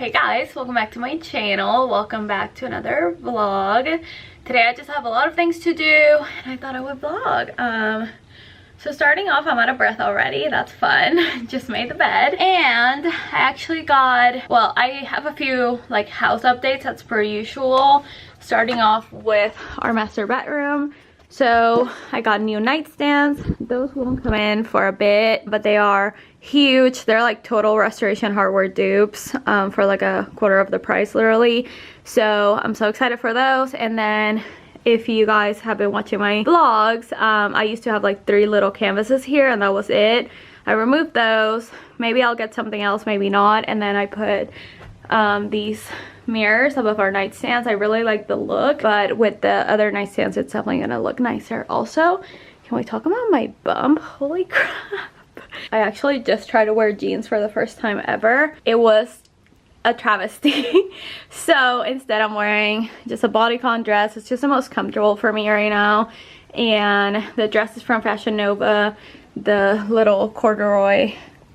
Hey guys, welcome back to my channel. Welcome back to another vlog. Today I just have a lot of things to do and I thought I would vlog. So starting off, I'm out of breath already. That's fun. Just made the bed and I actually got, well, I have a few like house updates as per usual. Starting off with our master bedroom. So I got new nightstands. Those won't come in for a bit, but they are huge. They're like total restoration hardware dupes for like a quarter of the price literally. So I'm so excited for those. And then if you guys have been watching my vlogs, I used to have like 3 little canvases here and that was it. I removed those. Maybe I'll get something else, maybe not. And then I put these mirrors above our nightstands. I really like the look, but with the other nightstands it's definitely gonna look nicer. Also, can we talk about my bump? Holy crap. I actually just tried to wear jeans for the first time ever. It was a travesty. So instead I'm wearing just a bodycon dress. It's just the most comfortable for me right now. And the dress is from Fashion Nova. The little corduroy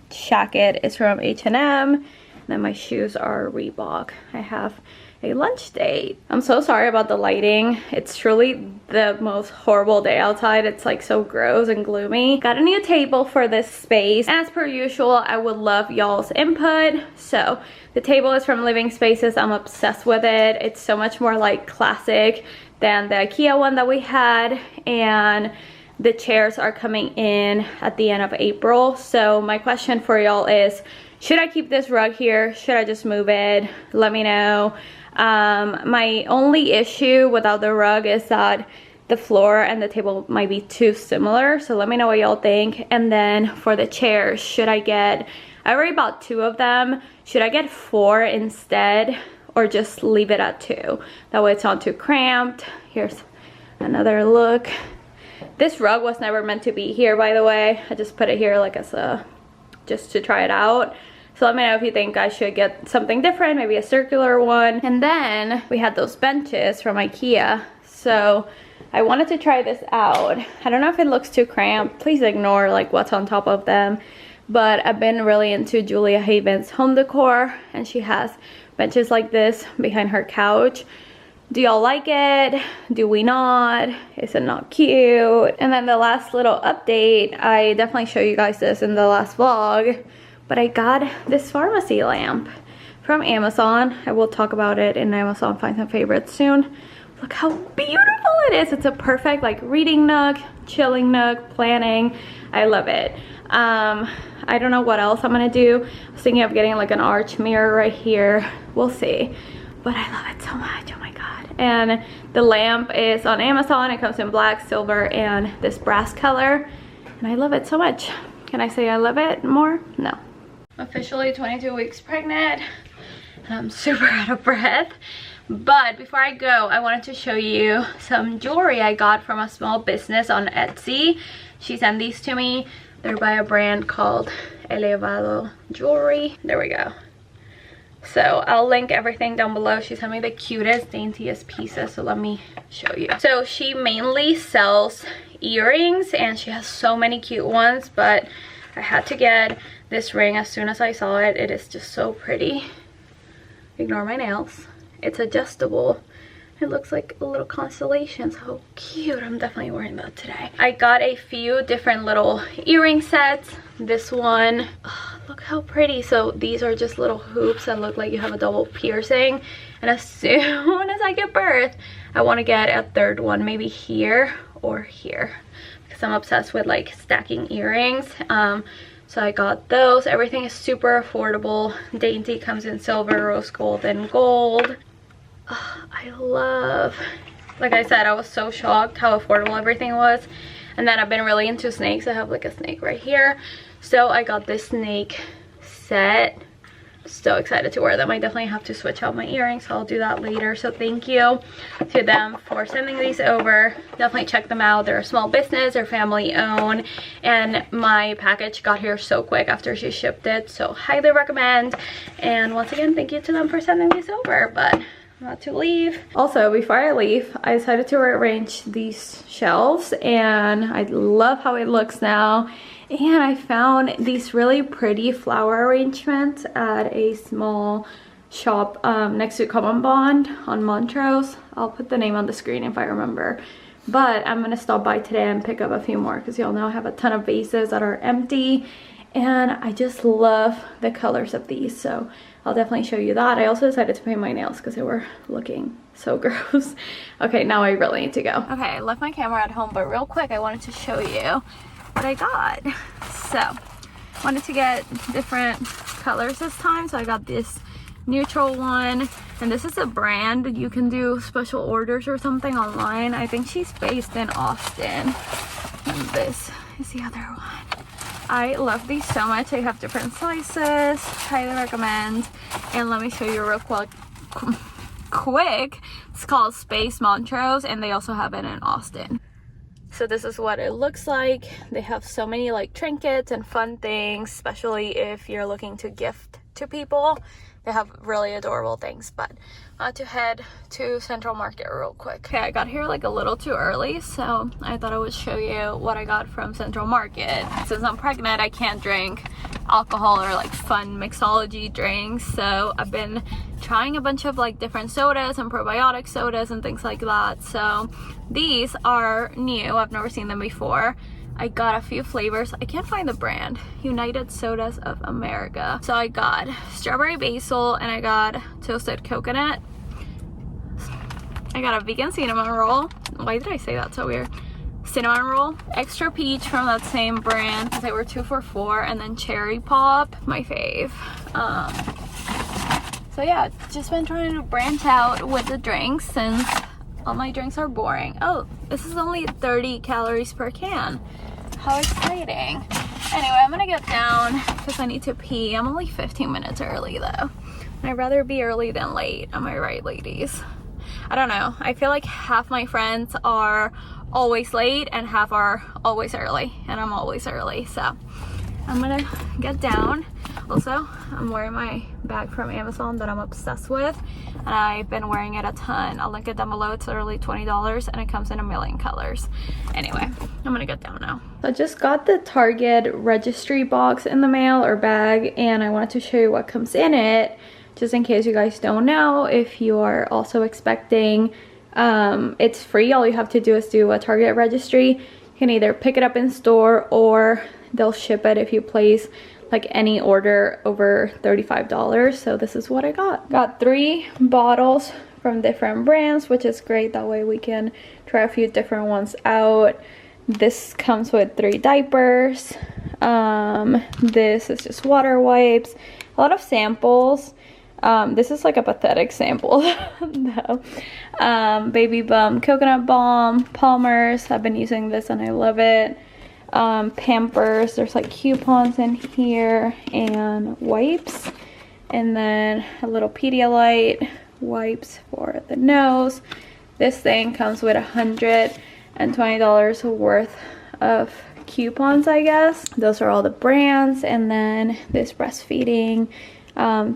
jacket is from H&M. Then my shoes are Reebok. I have a lunch date. I'm so sorry about the lighting. It's truly the most horrible day outside. It's like so gross and gloomy. Got a new table for this space. As per usual, I would love y'all's input. So the table is from Living Spaces. I'm obsessed with it. It's so much more like classic than the IKEA one that we had. And the chairs are coming in at the end of April. So my question for y'all is, should I keep this rug here? Should I just move it? Let me know. My only issue without the rug is that the floor and the table might be too similar. So let me know what y'all think. And then for the chairs, should I get, I already bought 2 of them. Should I get 4 instead or just leave it at 2? That way it's not too cramped. Here's another look. This rug was never meant to be here, by the way. I just put it here like as a, just to try it out. So let me know if you think I should get something different, maybe a circular one. And then we had those benches from IKEA. So I wanted to try this out. I don't know if it looks too cramped. Please ignore like what's on top of them. But I've been really into Julia Haven's home decor. And she has benches like this behind her couch. Do y'all like it? Do we not? Is it not cute? And then the last little update, I definitely show you guys this in the last vlog, but I got this pharmacy lamp from Amazon. I will talk about it in Amazon Finds and Favorites soon. Look how beautiful it is. It's a perfect like reading nook, chilling nook, planning. I love it. I don't know what else I'm gonna do. I was thinking of getting like an arch mirror right here. We'll see. But I love it so much. Oh my god. And the lamp is on Amazon. It comes in black, silver, and this brass color. And I love it so much. Can I say I love it more? No. Officially 22 weeks pregnant. And I'm super out of breath. But before I go, I wanted to show you some jewelry I got from a small business on Etsy. She sent these to me. They're by a brand called Elevado Jewelry. There we go. So I'll link everything down below. She sent me the cutest, daintiest pieces, so let me show you. So she mainly sells earrings and she has so many cute ones, but I had to get this ring as soon as I saw it. It is just so pretty. Ignore my nails. It's adjustable. It looks like a little constellation. So cute. I'm definitely wearing that today. I got a few different little earring sets. This one, oh, look how pretty. So these are just little hoops that look like you have a double piercing. And as soon as I give birth, I want to get a 3rd one, maybe here or here, because I'm obsessed with like stacking earrings. So I got those. Everything is super affordable. Dainty comes in silver, rose gold, and gold. Oh, I love, like I said, I was so shocked how affordable everything was. And then I've been really into snakes. I have like a snake right here. So I got this snake set. So excited to wear them. I definitely have to switch out my earrings, so I'll do that later. So thank you to them for sending these over. Definitely check them out. They're a small business, they're family owned, and my package got here so quick after she shipped it, so highly recommend. And once again, thank you to them for sending these over. But not to leave. Also, before I leave, I decided to rearrange these shelves and I love how it looks now. And I found these really pretty flower arrangements at a small shop next to Common Bond on Montrose. I'll put the name on the screen if I remember. But I'm gonna stop by today and pick up a few more because y'all know I have a ton of vases that are empty and I just love the colors of these, so I'll definitely show you that. I also decided to paint my nails because they were looking so gross. Okay, now I really need to go. Okay, I left my camera at home, but real quick I wanted to show you what I got. So wanted to get different colors this time, so I got this neutral one, and this is a brand. You can do special orders or something online. I think she's based in Austin, and this is the other one. I love these so much. They have different sizes. Highly recommend. And let me show you real quick. It's called Space Montrose, and they also have it in Austin. So this is what it looks like. They have so many like trinkets and fun things, especially if you're looking to gift to people. They have really adorable things. But I had to head to Central Market real quick. Okay, I got here like a little too early, so I thought I would show you what I got from Central Market. Since I'm pregnant, I can't drink alcohol or like fun mixology drinks, so I've been trying a bunch of like different sodas and probiotic sodas and things like that. So these are new. I've never seen them before. I got a few flavors. I can't find the brand. United Sodas of America. So I got strawberry basil and I got toasted coconut. I got a vegan cinnamon roll. Why did I say that so weird? Cinnamon roll. Extra peach from that same brand. They were 2 for $4. And then cherry pop, my fave. So yeah, just been trying to branch out with the drinks since all my drinks are boring. Oh, this is only 30 calories per can. How exciting. Anyway, I'm gonna get down because I need to pee. I'm only 15 minutes early though. And I'd rather be early than late. Am I right, ladies? I don't know. I feel like half my friends are always late and half are always early. And I'm always early, so I'm gonna get down. Also, I'm wearing my bag from Amazon that I'm obsessed with, and I've been wearing it a ton. I'll link it down below. It's literally $20 and it comes in a million colors. Anyway, I'm gonna get down now. I just got the Target registry box in the mail or bag, and I wanted to show you what comes in it, just in case you guys don't know. If you are also expecting, it's free. All you have to do is do a Target registry. You can either pick it up in store or they'll ship it if you place like any order over $35. So this is what I got 3 bottles from different brands, which is great. That way we can try a few different ones out. This comes with 3 diapers. This is just water wipes, a lot of samples. This is like a pathetic sample. No. Baby Bum coconut balm, Palmer's. I've been using this and I love it. Pampers, there's like coupons in here, and wipes, and then a little Pedialyte wipes for the nose. This thing comes with $120 worth of coupons, I guess. Those are all the brands. And then this breastfeeding,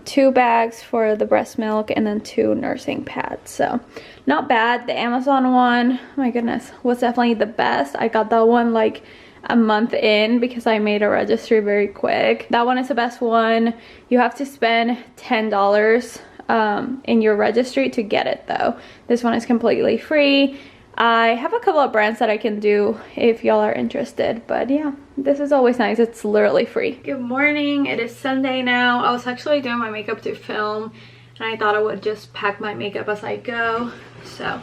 2 bags for the breast milk, and then 2 nursing pads. So not bad. The Amazon one, oh my goodness, was definitely the best. I got that one like a month in because I made a registry very quick. That one is the best one. You have to spend $10 in your registry to get it though. This one is completely free. I have a couple of brands that I can do if y'all are interested, but yeah, this is always nice. It's literally free. Good morning. It is Sunday now. I was actually doing my makeup to film, and I thought I would just pack my makeup as I go. So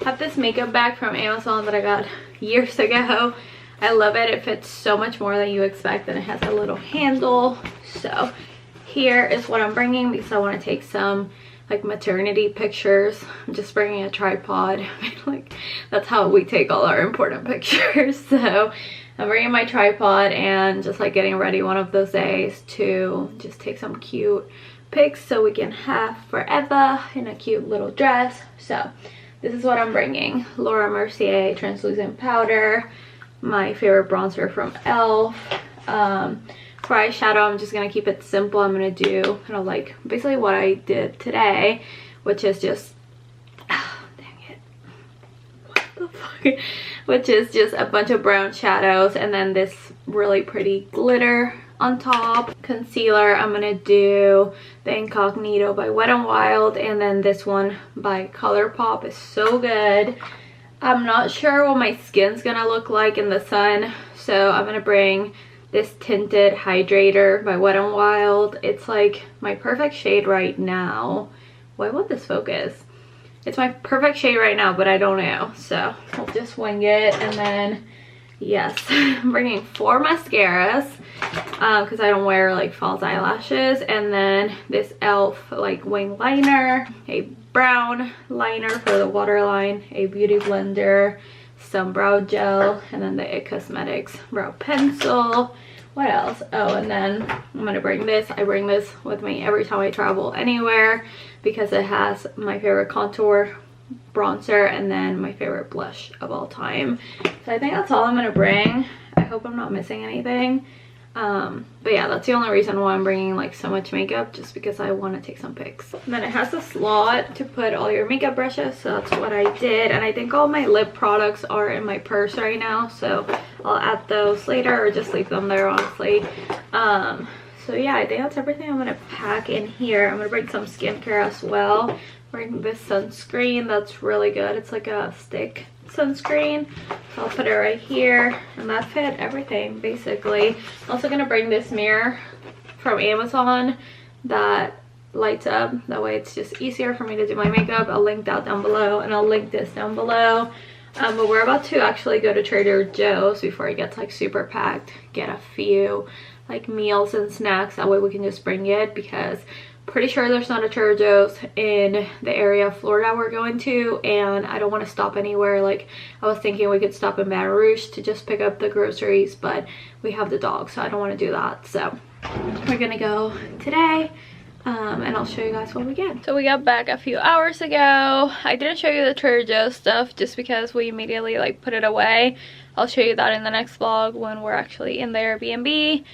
I have this makeup bag from Amazon that I got years ago. I love it. It fits so much more than you expect, and it has a little handle. So here is what I'm bringing because I want to take some like maternity pictures. I'm just bringing a tripod. Like that's how we take all our important pictures. So I'm bringing my tripod and just like getting ready one of those days to just take some cute pics so we can have forever in a cute little dress. So this is what I'm bringing. Laura Mercier translucent powder, my favorite bronzer from e.l.f. For eyeshadow, I'm just gonna keep it simple. I'm gonna do kind of like basically what I did today, which is just dang it, what the fuck, which is just a bunch of brown shadows and then this really pretty glitter On top, concealer, I'm gonna do the Incognito by Wet n Wild, and then this one by ColourPop is so good. I'm not sure what my skin's gonna look like in the sun, so I'm gonna bring this tinted hydrator by Wet n Wild. It's like my perfect shade right now. Why won't this focus? It's my perfect shade right now, but I don't know, so I'll just wing it. And then yes, I'm bringing 4 mascaras because I don't wear like false eyelashes, and then this e.l.f. like wing liner, a brown liner for the waterline, a beauty blender, some brow gel, and then the IT Cosmetics brow pencil. What else? Oh, and then I'm gonna bring this. I bring this with me every time I travel anywhere because it has my favorite contour, bronzer, and then my favorite blush of all time. So I think that's all I'm gonna bring. I hope I'm not missing anything. But yeah, that's the only reason why I'm bringing like so much makeup, just because I want to take some pics. And then it has a slot to put all your makeup brushes, so that's what I did. And I think all my lip products are in my purse right now, so I'll add those later or just leave them there, honestly. So yeah, I think that's everything I'm gonna pack in here. I'm gonna bring some skincare as well. Bring this sunscreen that's really good. It's like a stick sunscreen, so I'll put it right here, and that's it, everything basically. I'm also gonna bring this mirror from Amazon that lights up, that way it's just easier for me to do my makeup. I'll link that down below, and I'll link this down below. But we're about to actually go to Trader Joe's before it gets like super packed, get a few like meals and snacks, that way we can just bring it, because pretty sure there's not a Trader Joe's in the area of Florida we're going to, and I don't want to stop anywhere. Like, I was thinking we could stop in Baton Rouge to just pick up the groceries, but we have the dog, so I don't want to do that. So we're gonna go today, and I'll show you guys what we get. So we got back a few hours ago. I didn't show you the Trader Joe's stuff just because we immediately like put it away. I'll show you that in the next vlog when we're actually in the Airbnb.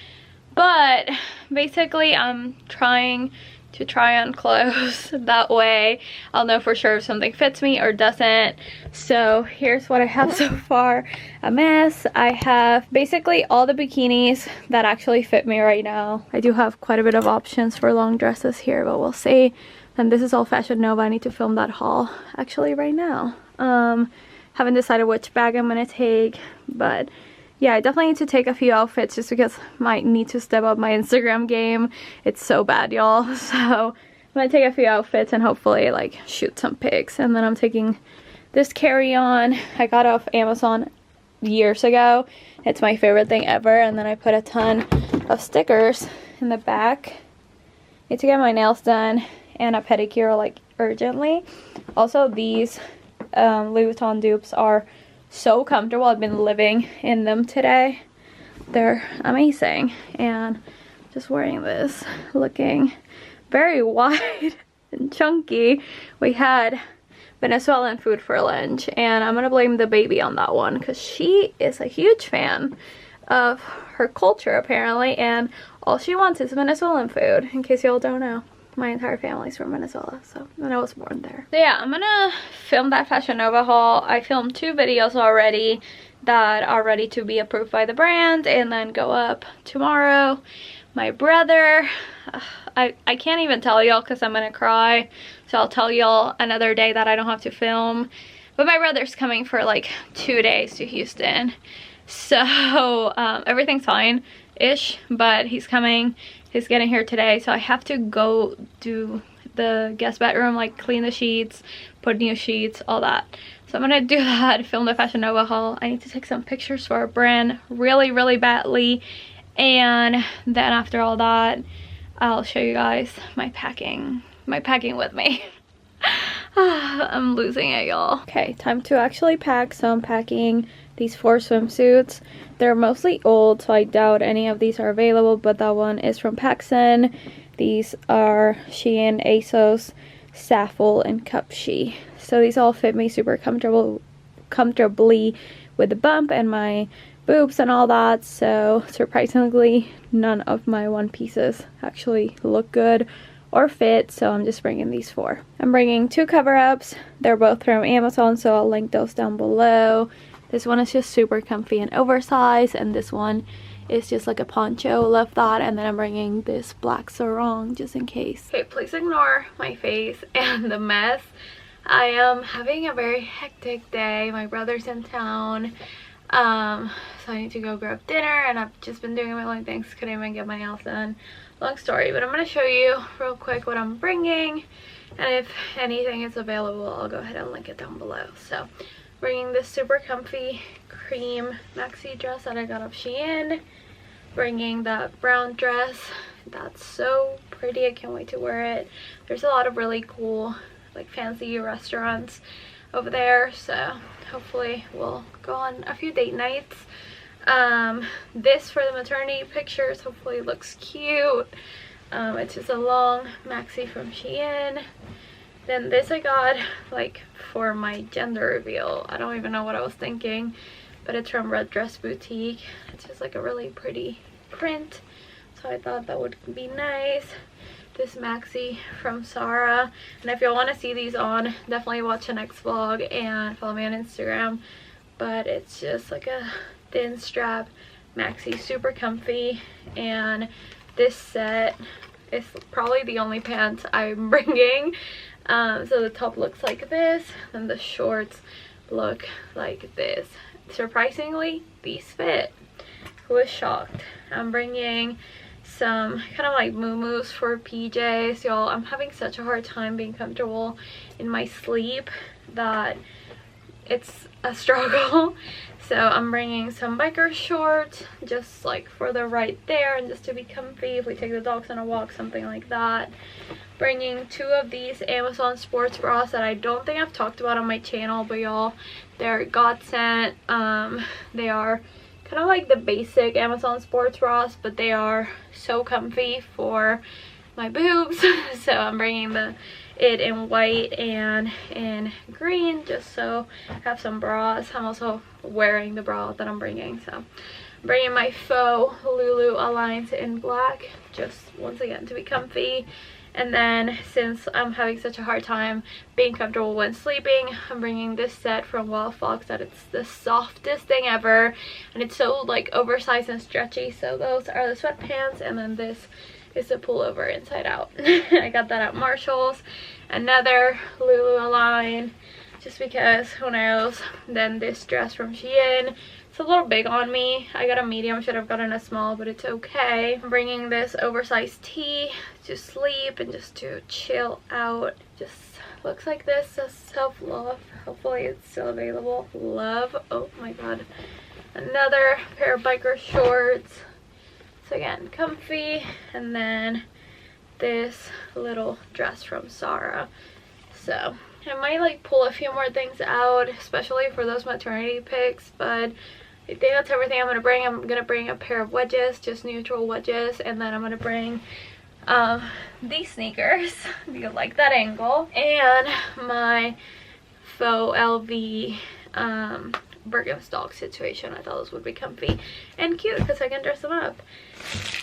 But basically I'm trying to try on clothes, that way I'll know for sure if something fits me or doesn't. So here's what I have so far. A mess. I have basically all the bikinis that actually fit me right now. I do have quite a bit of options for long dresses here, but we'll see. And this is all Fashion Nova. I need to film that haul actually right now. Haven't decided which bag I'm gonna take, but yeah, I definitely need to take a few outfits just because I might need to step up my Instagram game. It's so bad, y'all. So I'm gonna take a few outfits and hopefully like shoot some pics. And then I'm taking this carry-on. I got off Amazon years ago. It's my favorite thing ever. And then I put a ton of stickers in the back. I need to get my nails done and a pedicure like urgently. Also, these Louis Vuitton dupes are so comfortable. I've been living in them today. They're amazing, and just wearing this, looking very wide and chunky. We had Venezuelan food for lunch, and I'm gonna blame the baby on that one because she is a huge fan of her culture apparently, and all she wants is Venezuelan food, in case y'all don't know. My entire family's from Venezuela, so, and I was born there. So yeah, I'm gonna film that Fashion Nova haul. I filmed 2 videos already that are ready to be approved by the brand and then go up tomorrow. My brother, I can't even tell y'all because I'm gonna cry, so I'll tell y'all another day that I don't have to film. But my brother's coming for like 2 days to Houston, so everything's fine-ish, but he's coming. He's getting here today, so I have to go do the guest bedroom, like clean the sheets, put new sheets, all that. So I'm gonna do that, film the Fashion Nova haul. I need to take some pictures for our brand really badly, and then after all that I'll show you guys my packing with me. I'm losing it, y'all. Okay, time to actually pack. So I'm packing these 4 swimsuits. They're mostly old, so I doubt any of these are available, but that one is from PacSun. These are Shein, ASOS, Saffold, and Cupshe. So these all fit me super comfortably with the bump and my boobs and all that. So surprisingly, none of my one pieces actually look good or fit, so I'm just bringing these 4. I'm bringing 2 cover-ups. They're both from Amazon, so I'll link those down below. This one is just super comfy and oversized, and this one It's just like a poncho. Love that. And then I'm bringing this black sarong just in case. Okay, please ignore my face and the mess. I am having a very hectic day. My brother's in town. So I need to go grab dinner, and I've just been doing a million things. Couldn't even get my nails done. Long story, but I'm going to show you real quick what I'm bringing, and if anything is available, I'll go ahead and link it down below. So bringing this super comfy cream maxi dress that I got off Shein, bringing that brown dress that's so pretty. I can't wait to wear it. There's a lot of really cool like fancy restaurants over there, so hopefully we'll go on a few date nights. This for the maternity pictures hopefully looks cute. It's just a long maxi from Shein. Then this I got like for my gender reveal. I don't even know what I was thinking, but it's from Red Dress Boutique. It's just like a really pretty print, so I thought that would be nice. This maxi from Sarah, and if y'all want to see these on, definitely watch the next vlog and follow me on Instagram. But it's just like a thin strap maxi, super comfy, and this set is probably the only pants I'm bringing. So the top looks like this, and the shorts look like this. Surprisingly, these fit. Who was shocked? I'm bringing some kind of like muumuus for PJs. Y'all, I'm having such a hard time being comfortable in my sleep that it's a struggle. So I'm bringing some biker shorts just like for the right there, and just to be comfy if we take the dogs on a walk, something like that. Bringing 2 of these Amazon sports bras that I don't think I've talked about on my channel, but y'all, they're godsend. They are kind of like the basic Amazon sports bras, but they are so comfy for my boobs. So I'm bringing it in white and in green, just so I have some bras. I'm also wearing the bra that I'm bringing, so I'm bringing my faux Lulu Aligns in black, just once again to be comfy. And then since I'm having such a hard time being comfortable when sleeping, I'm bringing this set from Wild Fox that it's the softest thing ever, and it's so like oversized and stretchy. So those are the sweatpants, and then this is the pullover inside out. I got that at Marshall's. Another Lulu Align, just because who knows. Then this dress from Shein. It's a little big on me. I got a medium, should have gotten a small, but it's okay. I'm bringing this oversized tee to sleep and just to chill out. Just looks like this, says self-love. Hopefully it's still available. Love. Oh my god. Another pair of biker shorts. So again, comfy. And then this little dress from Sarah. So I might like pull a few more things out, especially for those maternity pics, but I think that's everything I'm gonna bring. I'm gonna bring a pair of wedges, just neutral wedges, and then I'm gonna bring these sneakers because I like that angle, and my faux LV Birkenstock situation. I thought those would be comfy and cute because I can dress them up.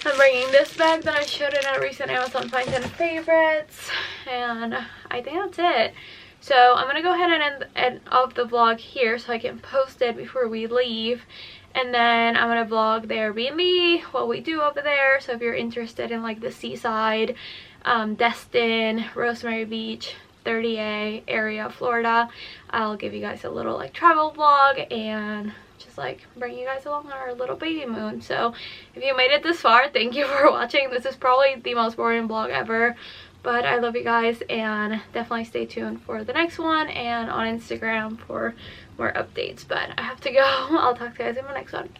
I'm bringing this bag that I showed in a recent Amazon Finds and Favorites, and I think that's it. So I'm gonna go ahead and end off the vlog here so I can post it before we leave, and then I'm gonna vlog the Airbnb, what we do over there. So if you're interested in like the seaside, Destin, Rosemary Beach, 30A area, Florida, I'll give you guys a little like travel vlog and just like bring you guys along our little baby moon. So if you made it this far, thank you for watching. This is probably the most boring vlog ever, but I love you guys, and definitely stay tuned for the next one and on Instagram for more updates. But I have to go. I'll talk to you guys in my next one.